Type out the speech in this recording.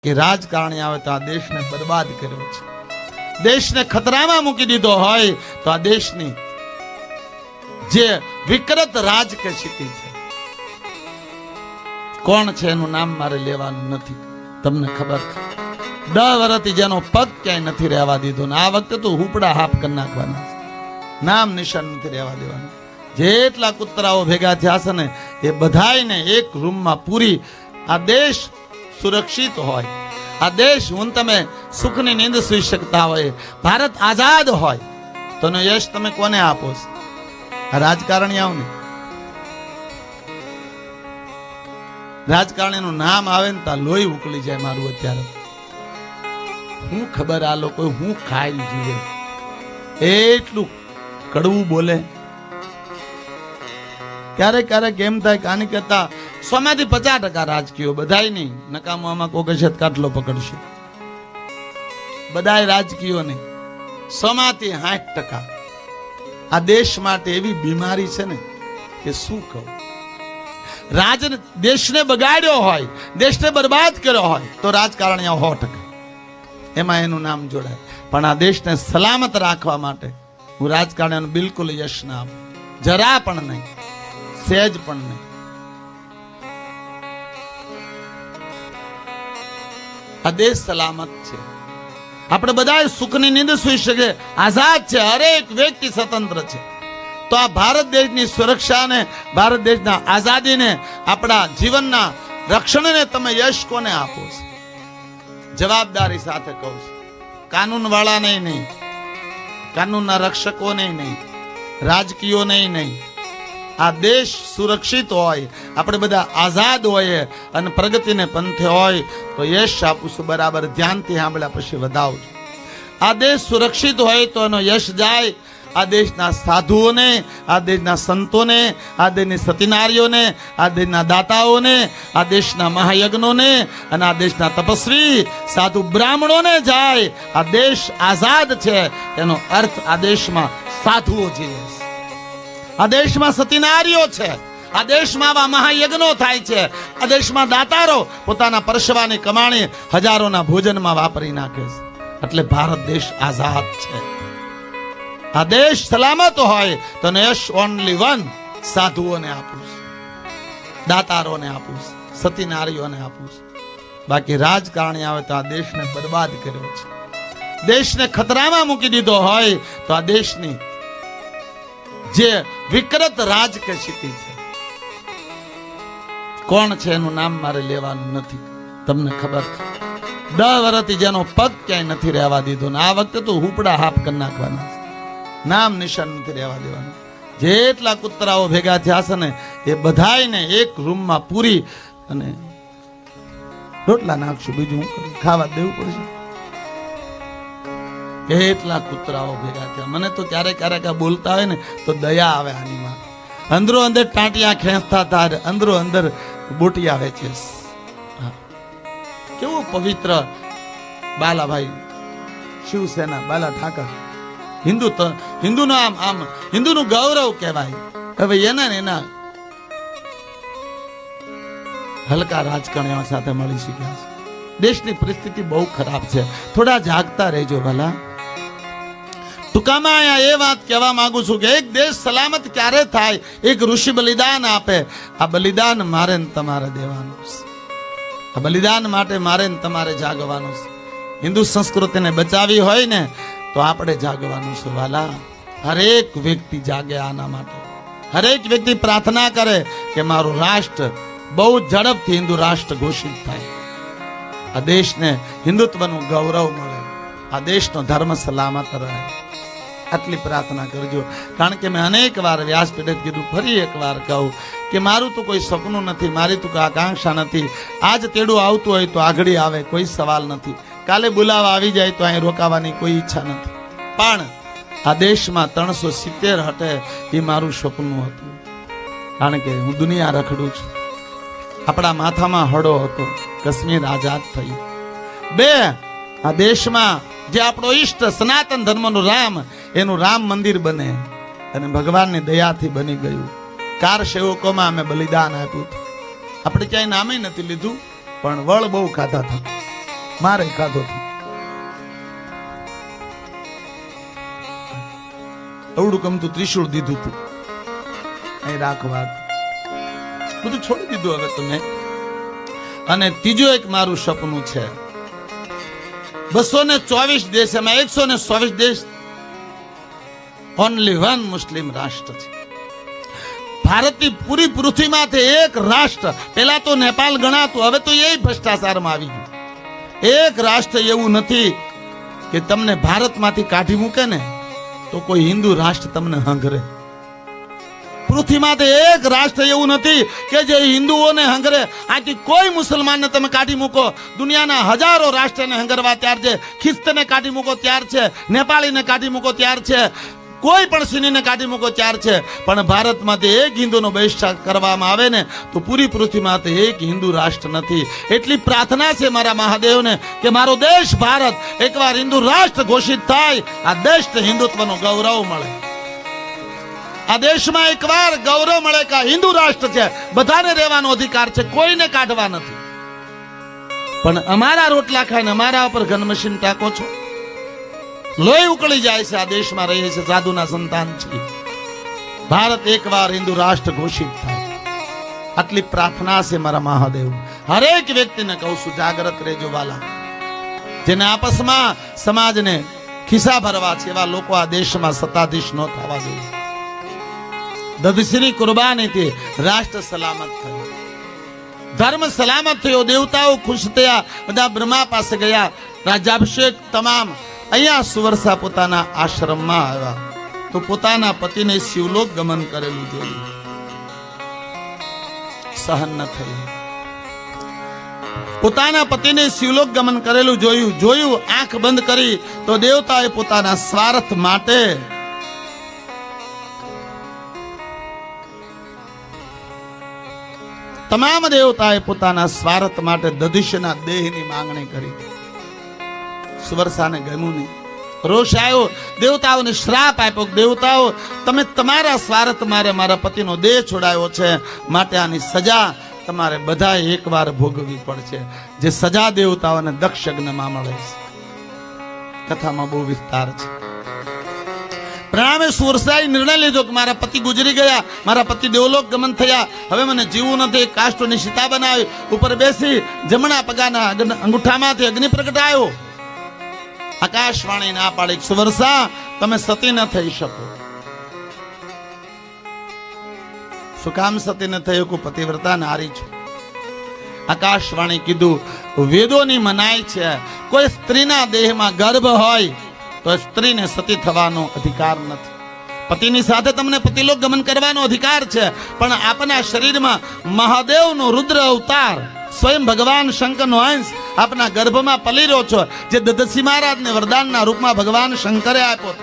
કે રાજકારણી આવે તો આ દેશને બરબાદ કર્યો છે, દેશને ખતરામાં મૂકી દીધો હોય તો આ દેશની જે વિકૃત રાજ કે સ્થિતિ છે, કોણ છે એનું નામ મારે લેવાનું નથી. તમને ખબર છે 10 વર્ષથી જેનો પગ ક્યાંય નથી રહેવા દીધો ને આ વખતે તો હુપડા હાફ કરી નાખવાના છે, નામ નિશાન નથી રહેવા દેવાનું. જેટલા કૂતરાઓ ભેગા થયા છે ને એ બધાયને એક રૂમમાં પૂરી આ દેશ સુરક્ષિત હોય, આ દેશ હું તમે સુખની નીંદ સુઈ શકતા હોય, ભારત આઝાદ હોય તો એનો યશ તમે કોને આપો છો? આ રાજકારણીઓને. રાજકારણીનું નામ આવે ને ત્યાં લોહી ઉકળી જાય મારું. અત્યારે હું ખબર આ લોકો હું ખાઈને જીવે, એટલું કડવું બોલે. ક્યારેક ક્યારેક એમ થાય કે આની કરતા 100 થી 50% રાજકીયો, બધાય નહીં. નકામો આમાં કોઈ કશે કાટલો પકડશે, બધાય રાજકીયો નહીં. 100 થી 60% આ દેશ માટે એવી બીમારી છે ને કે શું કહું. દેશને બગાડ્યો હોય, દેશને બરબાદ કર્યો હોય તો રાજકારણીઓ 100% એમાં એનું નામ જોડાય. પણ આ દેશને સલામત રાખવા માટે હું રાજકારણીઓને બિલકુલ યશ ના આપું, જરા પણ નહીં, સહેજ પણ નહીં. આ દેશ સલામત છે, આપણે બધા સુખની નીંદ સુઈ શકે, આઝાદ છે, હરેક વ્યક્તિ સ્વતંત્ર છે. તો આ ભારત દેશની સુરક્ષાને, ભારત દેશના આઝાદીને, આપણા જીવનના રક્ષણને તમે યશ કોને આપો છો? જવાબદારી સાથે કહું છું, કાનૂન વાળાને નહીં, કાનૂનના રક્ષકોને નહીં, રાજકીયોને નહીં. આ દેશ સુરક્ષિત હોય, આપણે બધા આઝાદ હોઈએ અને પ્રગતિને પંથે હોય તો યશ આપું છું. બરાબર ધ્યાનથી સાંભળ્યા પછી વધાવજો. આ દેશ સુરક્ષિત હોય તો એનો યશ જાય આ દેશના સાધુઓને, આ દેશના સંતોને, આ દેશની સતીનારીઓને, આ દેશના દાતાઓને, આ દેશના મહાયજ્ઞોને અને આ દેશના તપસ્વી સાધુ બ્રાહ્મણોને જાય. આ દેશ આઝાદ છે એનો અર્થ આ દેશમાં સાધુઓ જીવે છે, આ દેશમાં સતીનારીઓ છે, આ દેશમાં આવા મહાયજ્ઞો થાય છે, આ દેશમાં દાતારો પોતાના પરસવાની કમાણી હજારોના ભોજનમાં વાપરી નાખે છે. એટલે ભારત દેશ આઝાદ છે. આ દેશ સલામત હોય તો યશ ઓનલી વન સાધુઓને આપું છું, દાતારોને આપું છું, સતીનારીઓને આપું છું. બાકી રાજકારણી આવે તો આ દેશને બરબાદ કર્યો છે, દેશને ખતરામાં મૂકી દીધો હોય તો આ દેશની જે વિકૃત રાજ કે સ્થિતિ છે, કોણ છે એનું નામ મારે લેવાનું નથી. તમને ખબર છે 10 વર્ષથી જેનો પગ ક્યાંય નથી રહેવા દીધો ને આ વખતે તો હુપડા હાફ કરી નાખવાના છે, નામ નિશાન નથી રહેવા દેવાનું. જેટલા કૂતરાઓ ભેગા થયા છે ને એ બધાયને એક રૂમમાં પૂરી અને રોટલા નાખશું, બીજું હું કરું, ખાવા દેવું પડશે. એટલા કૂતરાઓ ભેગા થયા. મને તો ક્યારેક ક્યારેક બોલતા હોય ને તો દયા આવે આની માં. અંદરો અંદર ટાંટિયા ખેંચતા તાર અંદરો અંદર બોટિયા વેચે. કેવું પવિત્ર બાલાભાઈ શિવસેના, બાલા ઠાકર, હિન્દુનું આમ હિન્દુનું ગૌરવ કહેવાય. હવે એના હલકા રાજકારણીઓ સાથે મળી શક્યા છે. દેશની પરિસ્થિતિ બહુ ખરાબ છે, થોડા જાગતા રહેજો ભલા. ટૂંકામાં અહીંયા એ વાત કહેવા માંગુ છું કે એક દેશ સલામત ક્યારે થાય? એક ઋષિ બલિદાન આપે. આ બલિદાન મારે ને તમારે દેવાનું છે, આ બલિદાન માટે મારે ને તમારે જાગવાનું છે. હિન્દુ સંસ્કૃતિને બચાવી હોય ને તો આપણે જાગવાનું છે વાલા. હરેક વ્યક્તિ જાગે આના માટે, હરેક વ્યક્તિ પ્રાર્થના કરે કે મારું રાષ્ટ્ર બહુ ઝડપથી હિન્દુ રાષ્ટ્ર ઘોષિત થાય, આ દેશને હિન્દુત્વનું ગૌરવ મળે, આ દેશનો ધર્મ સલામત રહે. આટલી પ્રાર્થના કરજો. કારણ કે મેં અનેક વાર વ્યાસપીઠે કીધું, ફરી એકવાર કહું કે મારું તો કોઈ સપનું નથી, મારી તો કોઈ આકાંક્ષા નથી. આજ તેડું આવતું હોય તો આગળ આવે, કોઈ સવાલ નથી. કાલે બોલાવા આવી જાય તો અહીં રોકાવાની કોઈ ઈચ્છા નથી. પણ આ દેશમાં 370 હટે એ મારું સપનું હતું. કારણ કે હું દુનિયા રખડું છું. આપણા માથામાં હડો હતો, કાશ્મીર આઝાદ થયું. 2 આ દેશમાં જે આપણો ઈષ્ટ સનાતન ધર્મનો રામ, એનું રામ મંદિર બને અને ભગવાનની દયાથી બની ગયું. કાર સેવકોમાં અમે બલિદાન આપ્યું. આપણે ક્યાંય નામે નથી લીધું પણ વળ બહુ ખાધા હતા. મારે ખાધો હતો. અવડું ગમતું ત્રિશુળ દીધું હતું, અહીં રાખવા બધું છોડી દીધું હવે તમે. અને ત્રીજું એક મારું સપનું છે, 224 દેશ, એમાં 124 દેશ ઓનલી વન મુસ્લિમ રાષ્ટ્ર છે. ભારતની પૂરી પૃથ્વીમાંથી એક રાષ્ટ્ર, પેલા તો નેપાળ ગણાતું, હવે તો એ ભ્રષ્ટાચારમાં આવી ગયું. એક રાષ્ટ્ર એવું નથી કે તમને ભારતમાંથી કાઢી મૂકે ને તો કોઈ હિન્દુ રાષ્ટ્ર તમને હંગરે. પૃથ્વીમાંથી એક રાષ્ટ્ર એવું નથી કે જે હિન્દુઓને હંગરે. આથી કોઈ મુસલમાનને તમે કાઢી મૂકો, દુનિયાના હજારો રાષ્ટ્રને હંગરવા તૈયાર છે. ખ્રિસ્તને કાઢી મૂકો તૈયાર છે, નેપાળીને કાઢી મૂકો તૈયાર છે, કોઈ પણ સિનીને કાઢી મૂકો તૈયાર છે. પણ ભારતમાંથી એક હિન્દુનો બહિષ્કાર કરવામાં આવે ને તો પૂરી પૃથ્વીમાંથી એક હિન્દુ રાષ્ટ્ર નથી. એટલી પ્રાર્થના છે મારા મહાદેવને કે મારો દેશ ભારત એકવાર હિન્દુ રાષ્ટ્ર ઘોષિત થાય, આ દેશને હિન્દુત્વનો ગૌરવ મળે. આ દેશમાં એકવાર ગૌરવ મળે કે હિન્દુ રાષ્ટ્ર છે, બધાને રહેવાનો અધિકાર છે, કોઈને કાઢવા નથી. પણ અમારા રોટલા ખાઈને અમારા ઉપર ગનમશીન ટાકો છો, લોહી ઉકળી જાય છે. આ દેશમાં રહીએ છે, સાધુના સંતાન છે. ભારત એકવાર હિન્દુ રાષ્ટ્ર ઘોષિત થાય, આટલી પ્રાર્થના છે મારા મહાદેવ. હરેક વ્યક્તિને કહું છું, જાગ્રત રહેજો વાલા. જેને આપસમાં સમાજને ખિસ્સા ભરવા છે એવા લોકો આ દેશમાં સત્તાધીશ ન થવા જોઈએ. દધીસીની કુરબાનીથી રાષ્ટ્ર સલામત થયું, ધર્મ સલામત થયો, દેવતાઓ ખુશ થયા, બધા બ્રહ્મા પાસે ગયા. રાજ્યાભિષેક તમામ અહીંયા સુવર્ષા પોતાના આશ્રમમાં આવ્યા તો પોતાના પતિને શિવલોક ગમન કરેલું જોયું, સહન ન થયું. પોતાના પતિને શિવલોક ગમન કરેલું જોયું, આંખ બંધ કરી તો દેવતાએ પોતાના સ્વાર્થ માટે તમામ દેવતાએ પોતાના સ્વાર્થ માટે દધીશના દેહની માંગણી કરી. સુવર્ષાને ગમ્યું નહીં, રોષ આવ્યો, દેવતાઓને શ્રાપ આપ્યો. દેવતાઓ, તમે તમારા સ્વાર્થ મારે મારા પતિનો દેહ છોડાયો છે, માટે આની સજા તમારે બધાએ એકવાર ભોગવવી પડશે. જે સજા દેવતાઓને દક્ષ યજ્ઞમાં મળે છે. કથામાં બહુ વિસ્તાર છે. પ્રણામે સુવર્ષાએ નિર્ણય લીધો કે મારા પતિ ગુજરી ગયા, મારા પતિ દેવલોક ગમન થયા, હવે મને જીવવું નથી. કાષ્ટોની સીતા બનાવી, ઉપર બેસી જમણા પગાના અંગૂઠામાંથી અગ્નિ પ્રગટાયો. આકાશવાણી ના પાડી, સુવર્ષા તમે સતી ન થઈ શકો. શું કામ સતી ન થઈ શકો? પતિવ્રતા નારી છો. આકાશવાણી કીધું, વેદોની મનાઈ છે, કોઈ સ્ત્રીના દેહમાં ગર્ભ હોય તો સ્ત્રીને સતી થવાનો અધિકાર નથી. પતિની સાથે તમને પતિલોક ગમન કરવાનો અધિકાર છે, પણ આપના શરીરમાં મહાદેવનો રુદ્ર અવતાર સ્વયં ભગવાન શંકરનો અંશ આપના ગર્ભમાં પલી રહ્યો છો, જે દધસી મહારાજને વરદાનના રૂપમાં ભગવાન શંકરે આપ્યો.